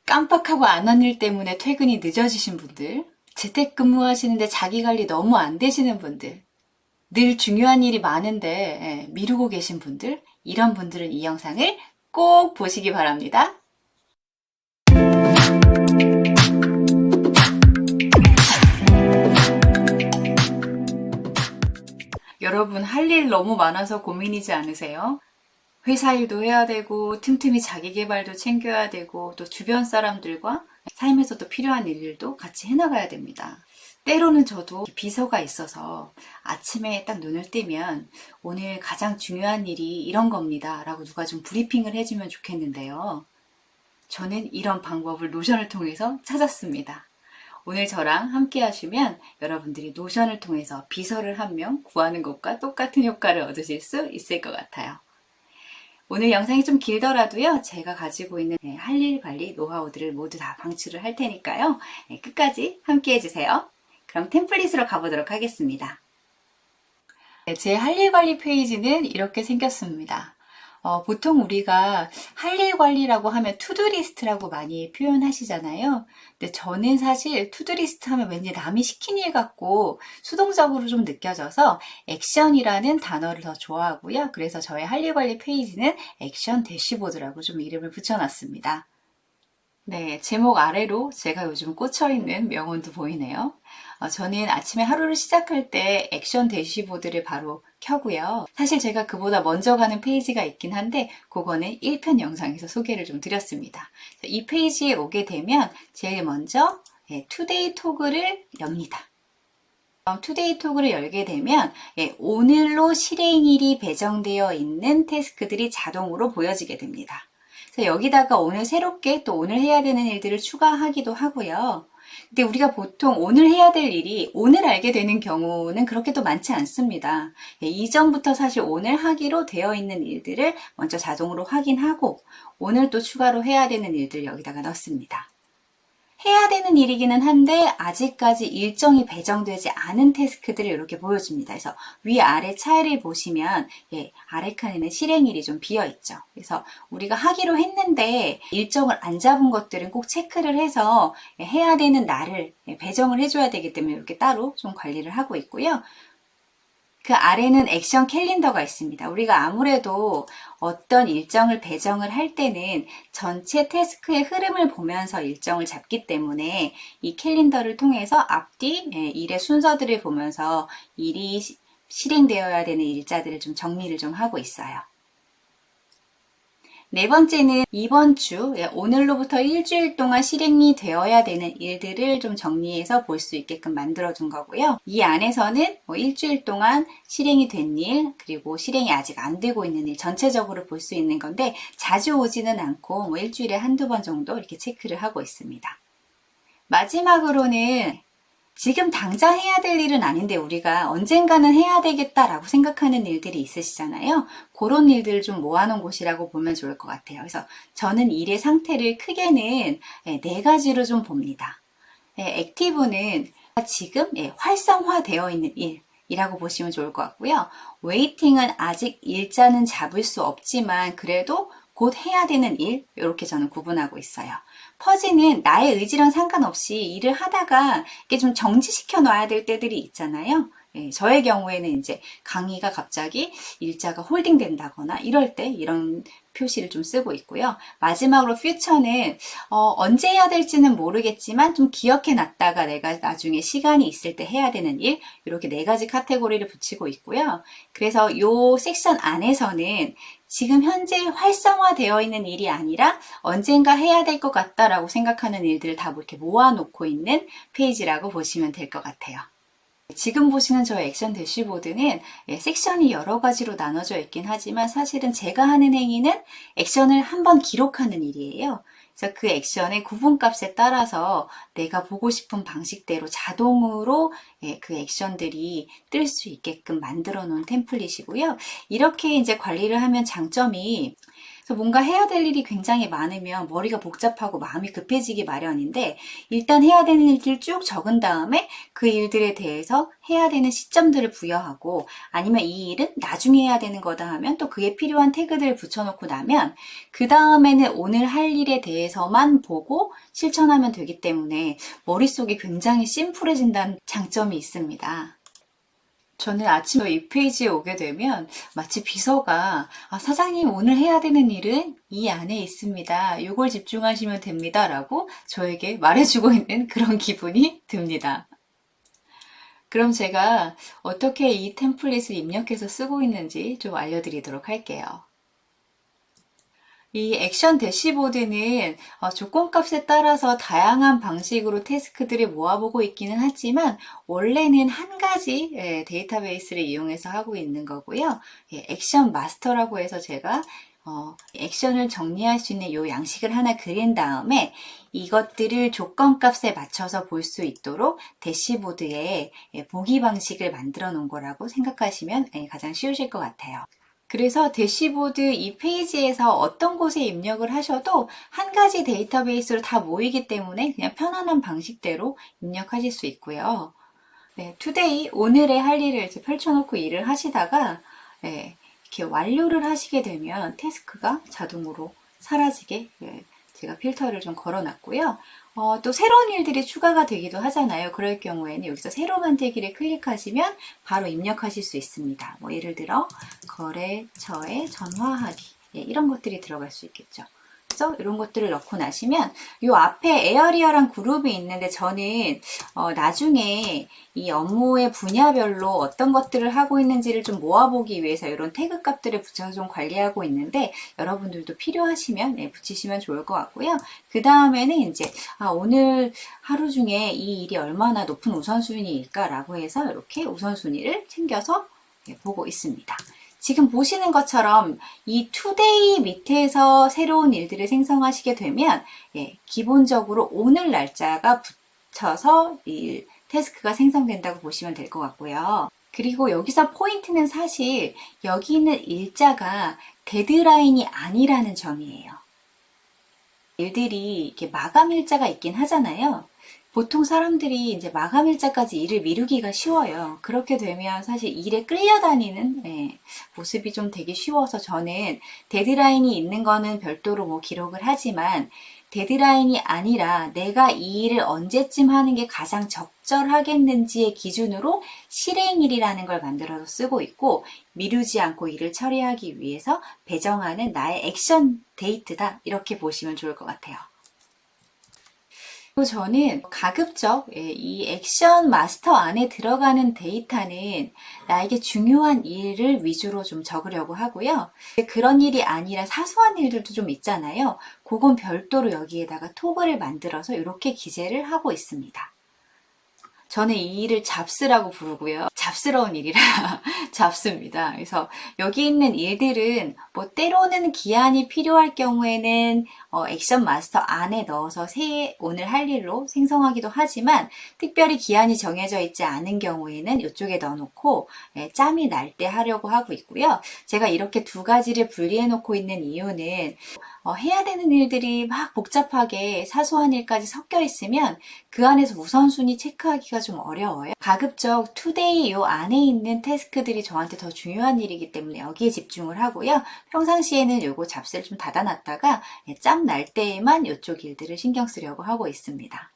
깜빡하고 안 한 일 때문에 퇴근이 늦어지신 분들, 재택근무하시는데 자기관리 너무 안 되시는 분들, 늘 중요한 일이 많은데 미루고 계신 분들, 이런 분들은 이 영상을 꼭 보시기 바랍니다. 여러분, 할 일 너무 많아서 고민이지 않으세요? 회사 일도 해야 되고 틈틈이 자기 개발도 챙겨야 되고 또 주변 사람들과 삶에서도 필요한 일들도 같이 해나가야 됩니다. 때로는 저도 비서가 있어서 아침에 딱 눈을 뜨면 오늘 가장 중요한 일이 이런 겁니다 라고 누가 좀 브리핑을 해주면 좋겠는데요. 저는 이런 방법을 노션을 통해서 찾았습니다. 오늘 저랑 함께 하시면 여러분들이 노션을 통해서 비서를 한 명 구하는 것과 똑같은 효과를 얻으실 수 있을 것 같아요. 오늘 영상이 좀 길더라도요, 제가 가지고 있는 할 일 관리 노하우들을 모두 다 방출을 할 테니까요, 끝까지 함께 해주세요. 그럼 템플릿으로 가보도록 하겠습니다. 제 할 일 관리 페이지는 이렇게 생겼습니다. 보통 우리가 할 일 관리라고 하면 투두리스트라고 많이 표현하시잖아요. 근데 저는 사실 투두리스트 하면 왠지 남이 시킨 일 같고 수동적으로 좀 느껴져서 액션이라는 단어를 더 좋아하고요. 그래서 저의 할 일 관리 페이지는 액션 대시보드라고 좀 이름을 붙여놨습니다. 네, 제목 아래로 제가 요즘 꽂혀있는 명언도 보이네요. 저는 아침에 하루를 시작할 때 액션 대시보드를 바로 켜고요. 사실 제가 그보다 먼저 가는 페이지가 있긴 한데 그거는 1편 영상에서 소개를 좀 드렸습니다. 이 페이지에 오게 되면 제일 먼저 투데이 토글을 엽니다. 투데이 토글을 열게 되면 오늘로 실행일이 배정되어 있는 태스크들이 자동으로 보여지게 됩니다. 그래서 여기다가 오늘 새롭게 또 오늘 해야 되는 일들을 추가하기도 하고요. 근데 우리가 보통 오늘 해야 될 일이 오늘 알게 되는 경우는 그렇게 또 많지 않습니다. 이전부터 사실 오늘 하기로 되어 있는 일들을 먼저 자동으로 확인하고 오늘 또 추가로 해야 되는 일들 여기다가 넣습니다. 해야 되는 일이기는 한데 아직까지 일정이 배정되지 않은 태스크들을 이렇게 보여줍니다. 그래서 위아래 차이를 보시면 아래 칸에는 실행일이 좀 비어있죠. 그래서 우리가 하기로 했는데 일정을 안 잡은 것들은 꼭 체크를 해서 해야 되는 날을 배정을 해줘야 되기 때문에 이렇게 따로 좀 관리를 하고 있고요. 그 아래는 액션 캘린더가 있습니다. 우리가 아무래도 어떤 일정을 배정을 할 때는 전체 태스크의 흐름을 보면서 일정을 잡기 때문에 이 캘린더를 통해서 앞뒤 일의 순서들을 보면서 일이 실행되어야 되는 일자들을 좀 정리를 좀 하고 있어요. 네 번째는 이번 주, 오늘로부터 일주일 동안 실행이 되어야 되는 일들을 좀 정리해서 볼 수 있게끔 만들어준 거고요. 이 안에서는 일주일 동안 실행이 된 일, 그리고 실행이 아직 안 되고 있는 일 전체적으로 볼 수 있는 건데 자주 오지는 않고 일주일에 한두 번 정도 이렇게 체크를 하고 있습니다. 마지막으로는 지금 당장 해야 될 일은 아닌데 우리가 언젠가는 해야 되겠다라고 생각하는 일들이 있으시잖아요. 그런 일들을 좀 모아놓은 곳이라고 보면 좋을 것 같아요. 그래서 저는 일의 상태를 크게는 4가지로 좀 봅니다. 액티브는 지금 활성화되어 있는 일이라고 보시면 좋을 것 같고요. 웨이팅은 아직 일자는 잡을 수 없지만 그래도 곧 해야 되는 일, 이렇게 저는 구분하고 있어요. 퍼지는 나의 의지랑 상관없이 일을 하다가 이게 좀 정지시켜 놔야 될 때들이 있잖아요. 저의 경우에는 이제 강의가 갑자기 일자가 홀딩 된다거나 이럴 때 이런 표시를 좀 쓰고 있고요. 마지막으로 퓨처는 언제 해야 될지는 모르겠지만 좀 기억해 놨다가 내가 나중에 시간이 있을 때 해야 되는 일, 이렇게 4가지 카테고리를 붙이고 있고요. 그래서 이 섹션 안에서는 지금 현재 활성화되어 있는 일이 아니라 언젠가 해야 될 것 같다라고 생각하는 일들을 다 이렇게 모아놓고 있는 페이지라고 보시면 될 것 같아요. 지금 보시는 저 액션 대시보드는 섹션이 여러 가지로 나눠져 있긴 하지만 사실은 제가 하는 행위는 액션을 한번 기록하는 일이에요. 그래서 그 액션의 구분값에 따라서 내가 보고 싶은 방식대로 자동으로 그 액션들이 뜰 수 있게끔 만들어 놓은 템플릿이고요. 이렇게 이제 관리를 하면 장점이 그래서 뭔가 해야 될 일이 굉장히 많으면 머리가 복잡하고 마음이 급해지기 마련인데, 일단 해야 되는 일들을 쭉 적은 다음에 그 일들에 대해서 해야 되는 시점들을 부여하고, 아니면 이 일은 나중에 해야 되는 거다 하면 또 그에 필요한 태그들을 붙여놓고 나면 그 다음에는 오늘 할 일에 대해서만 보고 실천하면 되기 때문에 머릿속이 굉장히 심플해진다는 장점이 있습니다. 저는 아침에 이 페이지에 오게 되면 마치 비서가 사장님 오늘 해야 되는 일은 이 안에 있습니다. 이걸 집중하시면 됩니다. 라고 저에게 말해주고 있는 그런 기분이 듭니다. 그럼 제가 어떻게 이 템플릿을 입력해서 쓰고 있는지 좀 알려드리도록 할게요. 이 액션 대시보드는 조건값에 따라서 다양한 방식으로 태스크들을 모아보고 있기는 하지만 원래는 한 가지 데이터베이스를 이용해서 하고 있는 거고요. 액션 마스터라고 해서 제가 액션을 정리할 수 있는 이 양식을 하나 그린 다음에 이것들을 조건값에 맞춰서 볼 수 있도록 대시보드에 보기 방식을 만들어 놓은 거라고 생각하시면 가장 쉬우실 것 같아요. 그래서 대시보드 이 페이지에서 어떤 곳에 입력을 하셔도 한 가지 데이터베이스로 다 모이기 때문에 그냥 편안한 방식대로 입력하실 수 있고요. 네, 투데이, 오늘의 할 일을 이렇게 펼쳐놓고 일을 하시다가 이렇게 완료를 하시게 되면 태스크가 자동으로 사라지게 제가 필터를 좀 걸어놨고요. 또 새로운 일들이 추가가 되기도 하잖아요. 그럴 경우에는 여기서 새로 만들기를 클릭하시면 바로 입력하실 수 있습니다. 뭐 예를 들어 거래처에 전화하기 이런 것들이 들어갈 수 있겠죠. 그래서 이런 것들을 넣고 나시면 이 앞에 에어리어랑 그룹이 있는데 저는 나중에 이 업무의 분야별로 어떤 것들을 하고 있는지를 좀 모아보기 위해서 이런 태그 값들을 붙여서 좀 관리하고 있는데 여러분들도 필요하시면 붙이시면 좋을 것 같고요. 그 다음에는 이제 오늘 하루 중에 이 일이 얼마나 높은 우선순위일까 라고 해서 이렇게 우선순위를 챙겨서 보고 있습니다. 지금 보시는 것처럼 이 투데이 밑에서 새로운 일들을 생성하시게 되면 기본적으로 오늘 날짜가 붙여서 이 태스크가 생성된다고 보시면 될 것 같고요. 그리고 여기서 포인트는 사실 여기 있는 일자가 데드라인이 아니라는 점이에요. 일들이 이렇게 마감 일자가 있긴 하잖아요. 보통 사람들이 이제 마감 일자까지 일을 미루기가 쉬워요. 그렇게 되면 사실 일에 끌려다니는 모습이 좀 되기 쉬워서 저는 데드라인이 있는 거는 별도로 뭐 기록을 하지만 데드라인이 아니라 내가 이 일을 언제쯤 하는 게 가장 적절하겠는지의 기준으로 실행일이라는 걸 만들어서 쓰고 있고 미루지 않고 일을 처리하기 위해서 배정하는 나의 액션 데이트다 이렇게 보시면 좋을 것 같아요. 저는 가급적 이 액션 마스터 안에 들어가는 데이터는 나에게 중요한 일을 위주로 좀 적으려고 하고요. 그런 일이 아니라 사소한 일들도 좀 있잖아요. 그건 별도로 여기에다가 토글을 만들어서 이렇게 기재를 하고 있습니다. 저는 이 일을 잡스라고 부르고요. 잡스러운 일이라 잡스입니다. 그래서 여기 있는 일들은 뭐 때로는 기한이 필요할 경우에는 액션 마스터 안에 넣어서 오늘 할 일로 생성하기도 하지만 특별히 기한이 정해져 있지 않은 경우에는 이쪽에 넣어놓고 짬이 날 때 하려고 하고 있고요. 제가 이렇게 두 가지를 분리해 놓고 있는 이유는 해야 되는 일들이 막 복잡하게 사소한 일까지 섞여 있으면 그 안에서 우선순위 체크하기가 좀 어려워요. 가급적 투데이 요 안에 있는 태스크들이 저한테 더 중요한 일이기 때문에 여기에 집중을 하고요. 평상시에는 요거 잡스를 좀 닫아놨다가 짬 날 때에만 이쪽 일들을 신경 쓰려고 하고 있습니다.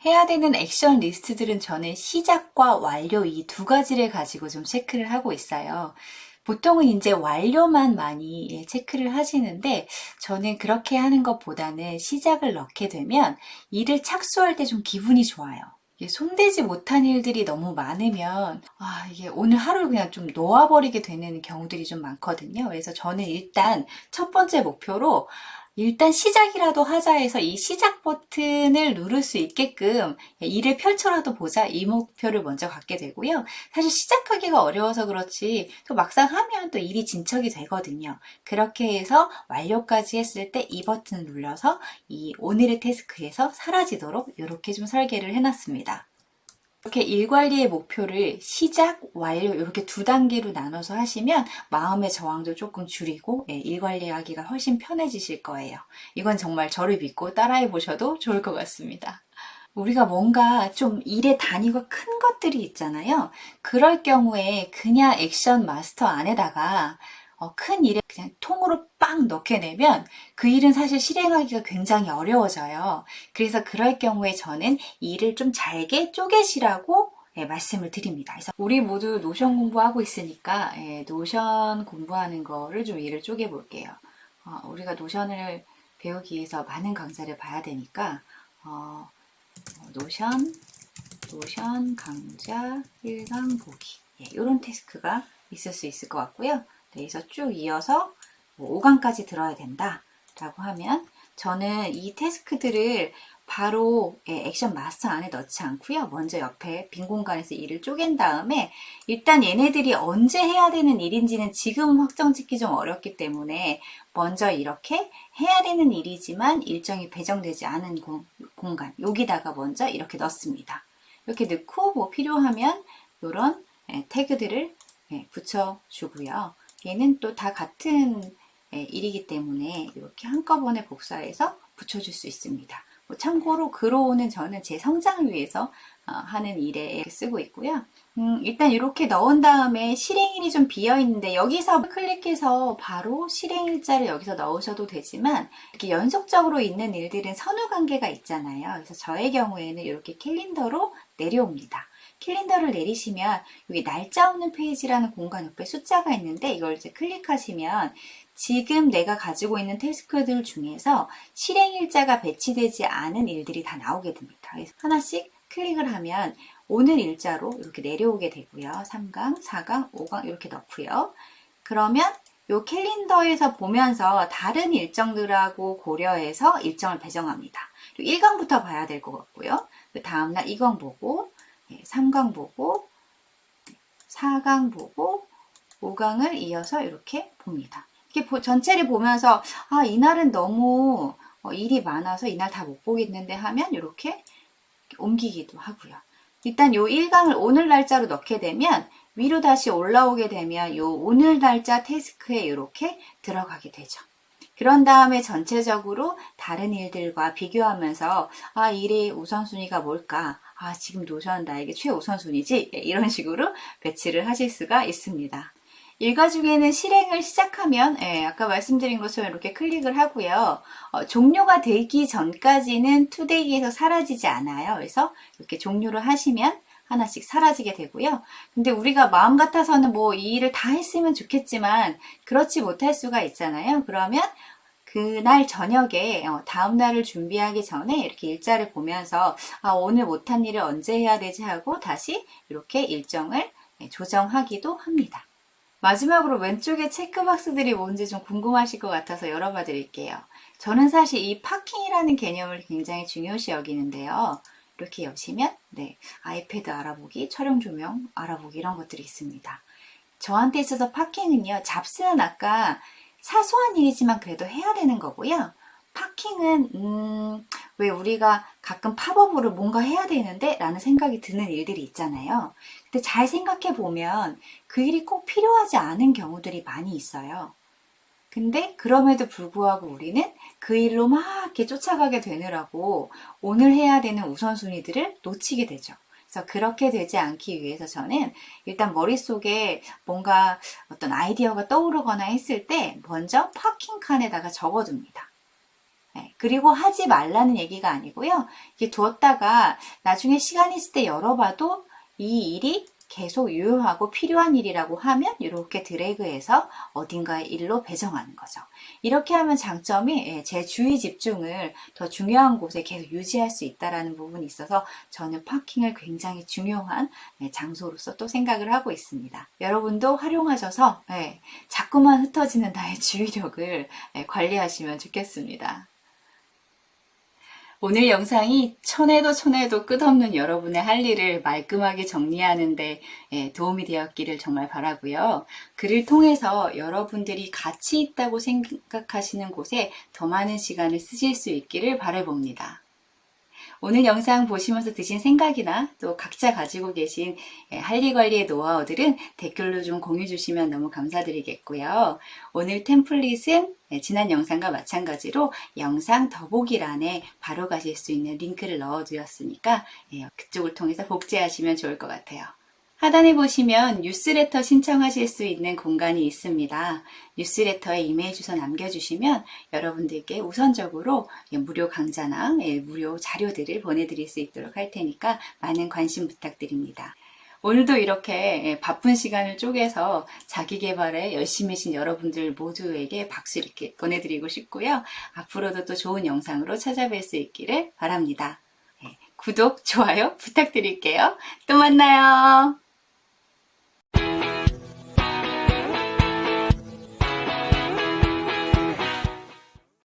해야 되는 액션 리스트들은 저는 시작과 완료 이 두 가지를 가지고 좀 체크를 하고 있어요. 보통은 이제 완료만 많이 체크를 하시는데 저는 그렇게 하는 것보다는 시작을 넣게 되면 일을 착수할 때 좀 기분이 좋아요. 손대지 못한 일들이 너무 많으면 이게 오늘 하루를 그냥 좀 놓아버리게 되는 경우들이 좀 많거든요. 그래서 저는 일단 첫 번째 목표로 일단 시작이라도 하자 해서 이 시작 버튼을 누를 수 있게끔 일을 펼쳐라도 보자 이 목표를 먼저 갖게 되고요. 사실 시작하기가 어려워서 그렇지 또 막상 하면 또 일이 진척이 되거든요. 그렇게 해서 완료까지 했을 때 이 버튼을 눌러서 이 오늘의 태스크에서 사라지도록 이렇게 좀 설계를 해놨습니다. 이렇게 일 관리의 목표를 시작, 완료 이렇게 두 단계로 나눠서 하시면 마음의 저항도 조금 줄이고 일 관리하기가 훨씬 편해지실 거예요. 이건 정말 저를 믿고 따라해 보셔도 좋을 것 같습니다. 우리가 뭔가 좀 일의 단위가 큰 것들이 있잖아요. 그럴 경우에 그냥 액션 마스터 안에다가 큰 일에 그냥 통으로 빵 넣게 되면 그 일은 사실 실행하기가 굉장히 어려워져요. 그래서 그럴 경우에 저는 일을 좀 잘게 쪼개시라고 말씀을 드립니다. 그래서 우리 모두 노션 공부하고 있으니까 노션 공부하는 거를 좀 일을 쪼개 볼게요. 우리가 노션을 배우기 위해서 많은 강좌를 봐야 되니까 노션 강좌 1강 보기 이런 태스크가 있을 수 있을 것 같고요. 그래서 쭉 이어서 5강까지 들어야 된다 라고 하면 저는 이 태스크들을 바로 액션 마스터 안에 넣지 않고요. 먼저 옆에 빈 공간에서 일을 쪼갠 다음에 일단 얘네들이 언제 해야 되는 일인지는 지금 확정 짓기 좀 어렵기 때문에 먼저 이렇게 해야 되는 일이지만 일정이 배정되지 않은 공간 여기다가 먼저 이렇게 넣습니다. 이렇게 넣고 뭐 필요하면 이런 태그들을 붙여주고요. 얘는 또 다 같은 일이기 때문에 이렇게 한꺼번에 복사해서 붙여줄 수 있습니다. 참고로 글로우는 저는 제 성장을 위해서 하는 일에 쓰고 있고요. 일단 이렇게 넣은 다음에 실행일이 좀 비어 있는데 여기서 클릭해서 바로 실행일자를 여기서 넣으셔도 되지만 이렇게 연속적으로 있는 일들은 선후 관계가 있잖아요. 그래서 저의 경우에는 이렇게 캘린더로 내려옵니다. 캘린더를 내리시면 여기 날짜 없는 페이지라는 공간 옆에 숫자가 있는데 이걸 이제 클릭하시면 지금 내가 가지고 있는 태스크들 중에서 실행일자가 배치되지 않은 일들이 다 나오게 됩니다. 그래서 하나씩 클릭을 하면 오늘 일자로 이렇게 내려오게 되고요. 3강, 4강, 5강 이렇게 넣고요. 그러면 이 캘린더에서 보면서 다른 일정들하고 고려해서 일정을 배정합니다. 1강부터 봐야 될 것 같고요. 그 다음날 2강 보고 3강 보고 4강 보고 5강을 이어서 이렇게 봅니다. 이렇게 전체를 보면서 이날은 너무 일이 많아서 이날 다 못 보겠는데 하면 이렇게 옮기기도 하고요. 일단 요 1강을 오늘 날짜로 넣게 되면 위로 다시 올라오게 되면 요 오늘 날짜 태스크에 이렇게 들어가게 되죠. 그런 다음에 전체적으로 다른 일들과 비교하면서 일의 우선순위가 뭘까? 지금 노션 나에게 최우선순위지? 이런 식으로 배치를 하실 수가 있습니다. 일과 중에는 실행을 시작하면 아까 말씀드린 것처럼 이렇게 클릭을 하고요. 종료가 되기 전까지는 투데이에서 사라지지 않아요. 그래서 이렇게 종료를 하시면 하나씩 사라지게 되고요. 근데 우리가 마음 같아서는 뭐 이 일을 다 했으면 좋겠지만 그렇지 못할 수가 있잖아요. 그러면 그날 저녁에 다음 날을 준비하기 전에 이렇게 일자를 보면서 오늘 못한 일을 언제 해야 되지 하고 다시 이렇게 일정을 조정하기도 합니다. 마지막으로 왼쪽에 체크박스들이 뭔지 좀 궁금하실 것 같아서 열어봐 드릴게요. 저는 사실 이 파킹이라는 개념을 굉장히 중요시 여기는데요. 이렇게 여시면 아이패드 알아보기, 촬영 조명 알아보기 이런 것들이 있습니다. 저한테 있어서 파킹은요. 잡스는 아까 사소한 일이지만 그래도 해야 되는 거고요. 파킹은 왜 우리가 가끔 팝업으로 뭔가 해야 되는데 라는 생각이 드는 일들이 있잖아요. 근데 잘 생각해 보면 그 일이 꼭 필요하지 않은 경우들이 많이 있어요. 근데 그럼에도 불구하고 우리는 그 일로 막 이렇게 쫓아가게 되느라고 오늘 해야 되는 우선순위들을 놓치게 되죠. 그래서 그렇게 되지 않기 위해서 저는 일단 머릿속에 뭔가 어떤 아이디어가 떠오르거나 했을 때 먼저 파킹 칸에다가 적어둡니다. 그리고 하지 말라는 얘기가 아니고요. 이게 두었다가 나중에 시간 있을 때 열어봐도 이 일이 계속 유효하고 필요한 일이라고 하면 이렇게 드래그해서 어딘가의 일로 배정하는 거죠. 이렇게 하면 장점이 제 주의 집중을 더 중요한 곳에 계속 유지할 수 있다는 부분이 있어서 저는 파킹을 굉장히 중요한 장소로서 또 생각을 하고 있습니다. 여러분도 활용하셔서 자꾸만 흩어지는 나의 주의력을 관리하시면 좋겠습니다. 오늘 영상이 천에도 끝없는 여러분의 할 일을 말끔하게 정리하는데 도움이 되었기를 정말 바라고요. 글을 통해서 여러분들이 가치 있다고 생각하시는 곳에 더 많은 시간을 쓰실 수 있기를 바라봅니다. 오늘 영상 보시면서 드신 생각이나 또 각자 가지고 계신 할리 관리의 노하우들은 댓글로 좀 공유 주시면 너무 감사드리겠고요. 오늘 템플릿은 지난 영상과 마찬가지로 영상 더보기란에 바로 가실 수 있는 링크를 넣어두었으니까 그쪽을 통해서 복제하시면 좋을 것 같아요. 하단에 보시면 뉴스레터 신청하실 수 있는 공간이 있습니다. 뉴스레터에 이메일 주소 남겨주시면 여러분들께 우선적으로 무료 강좌나 무료 자료들을 보내드릴 수 있도록 할 테니까 많은 관심 부탁드립니다. 오늘도 이렇게 바쁜 시간을 쪼개서 자기 개발에 열심히신 여러분들 모두에게 박수 이렇게 보내드리고 싶고요. 앞으로도 또 좋은 영상으로 찾아뵐 수 있기를 바랍니다. 구독, 좋아요 부탁드릴게요. 또 만나요.